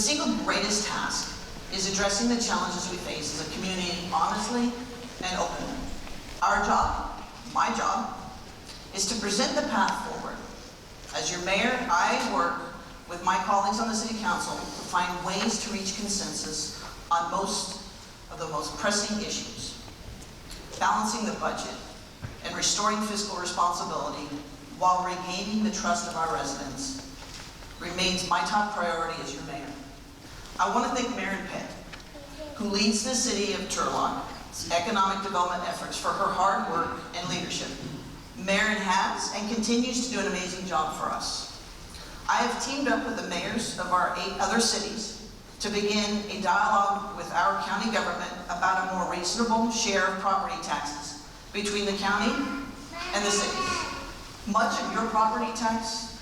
single greatest task is addressing the challenges we face as a community honestly and openly. Our job, my job, is to present the path forward. As your mayor, I work with my colleagues on the City Council to find ways to reach consensus on most of the most pressing issues. Balancing the budget and restoring fiscal responsibility while regaining the trust of our residents remains my top priority as your mayor. I want to thank Mayor Pett, who leads the city of Turlock's economic development efforts, for her hard work and leadership. Mayor has and continues to do an amazing job for us. I have teamed up with the mayors of our 8 other cities to begin a dialogue with our county government about a more reasonable share of property taxes between the county and the cities. Much of your property tax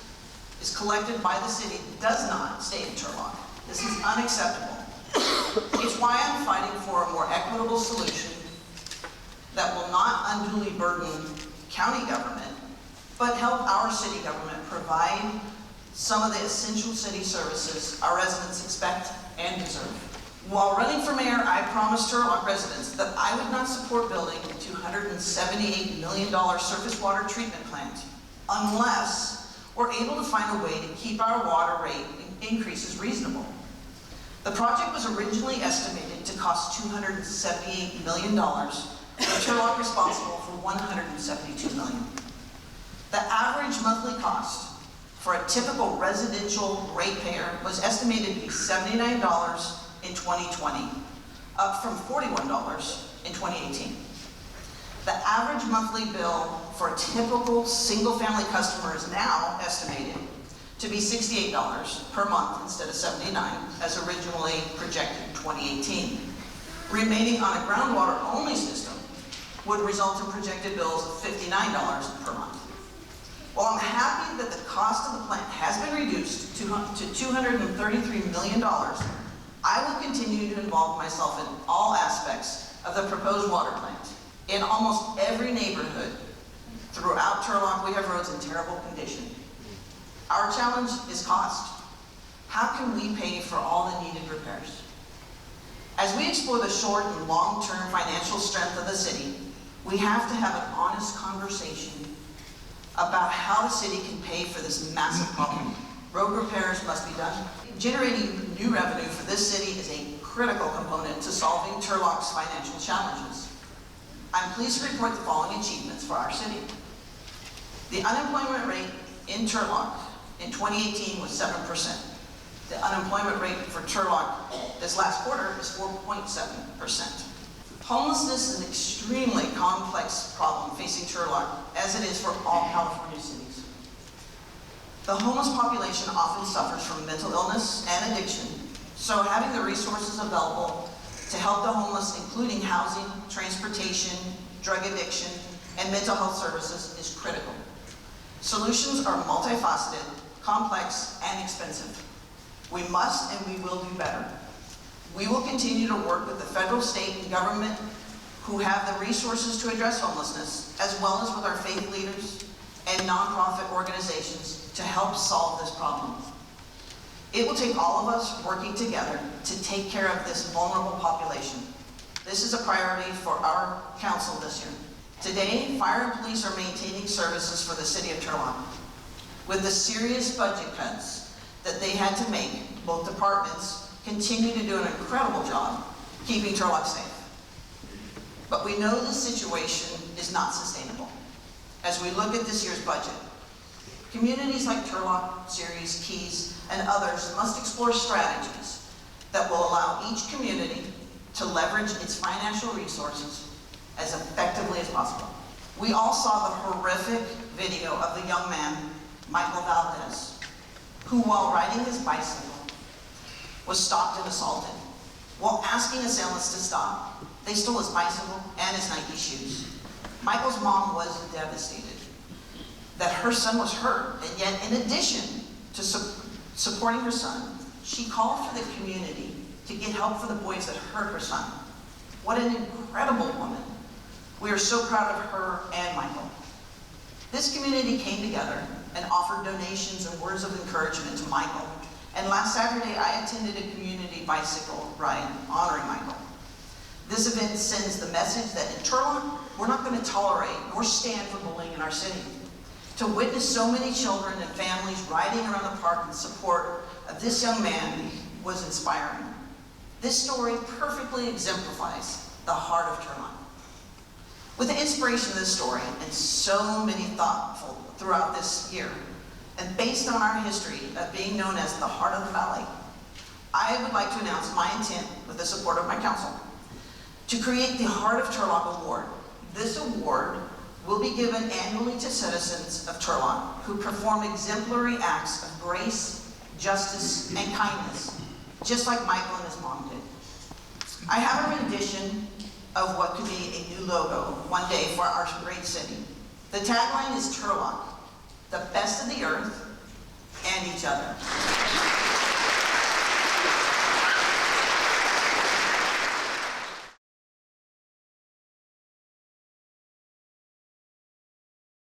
is collected by the city, does not stay in Turlock. This is unacceptable. It's why I'm fighting for a more equitable solution that will not unduly burden county government, but help our city government provide some of the essential city services our residents expect and deserve. While running for mayor, I promised Turlock residents that I would not support building a $278 million surface water treatment plant unless we're able to find a way to keep our water rate increases reasonable. The project was originally estimated to cost $278 million, with Turlock responsible for $172 million. The average monthly cost for a typical residential ratepayer was estimated to be $79 in 2020, up from $41 in 2018. The average monthly bill for a typical single-family customer is now estimated to be $68 per month instead of $79, as originally projected in 2018. Remaining on a groundwater-only system would result in projected bills of $59 per month. While I'm happy that the cost of the plant has been reduced to $233 million, I will continue to involve myself in all aspects of the proposed water plant. In almost every neighborhood throughout Turlock, we have roads in terrible condition. Our challenge is cost. How can we pay for all the needed repairs? As we explore the short and long-term financial strength of the city, we have to have an honest conversation about how the city can pay for this massive problem. Road repairs must be done. Generating new revenue for this city is a critical component to solving Turlock's financial challenges. I'm pleased to report the following achievements for our city. The unemployment rate in Turlock in 2018 was 7%. The unemployment rate for Turlock this last quarter is 4.7%. Homelessness is an extremely complex problem facing Turlock, as it is for all California cities. The homeless population often suffers from mental illness and addiction, so having the resources available to help the homeless, including housing, transportation, drug addiction, and mental health services, is critical. Solutions are multifaceted, complex, and expensive. We must and we will do better. We will continue to work with the federal, state, and government who have the resources to address homelessness, as well as with our faith leaders and nonprofit organizations to help solve this problem. It will take all of us working together to take care of this vulnerable population. This is a priority for our council this year. Today, fire and police are maintaining services for the city of Turlock. With the serious budget cuts that they had to make, both departments continue to do an incredible job keeping Turlock safe. But we know this situation is not sustainable. As we look at this year's budget, communities like Turlock, Ceres, Keys, and others must explore strategies that will allow each community to leverage its financial resources as effectively as possible. We all saw the horrific video of the young man, Michael Valdez, who, while riding his bicycle, was stopped and assaulted. While asking assailants to stop, they stole his bicycle and his Nike shoes. Michael's mom was devastated that her son was hurt, and yet in addition to supporting her son, she called for the community to get help for the boys that hurt her son. What an incredible woman. We are so proud of her and Michael. This community came together and offered donations and words of encouragement to Michael And last Saturday, I attended a community bicycle ride honoring Michael. This event sends the message that in Turlock, we're not going to tolerate nor stand for bullying in our city. To witness so many children and families riding around the park in support of this young man was inspiring. This story perfectly exemplifies the heart of Turlock. With the inspiration of this story and so many thoughtful throughout this year, and based on our history of being known as the heart of the valley, I would like to announce my intent, with the support of my council, to create the Heart of Turlock Award. This award will be given annually to citizens of Turlock who perform exemplary acts of grace, justice, and kindness, just like Michael and his mom did. I have a rendition of what could be a new logo one day for our great city. The tagline is Turlock, the best of the earth and each other.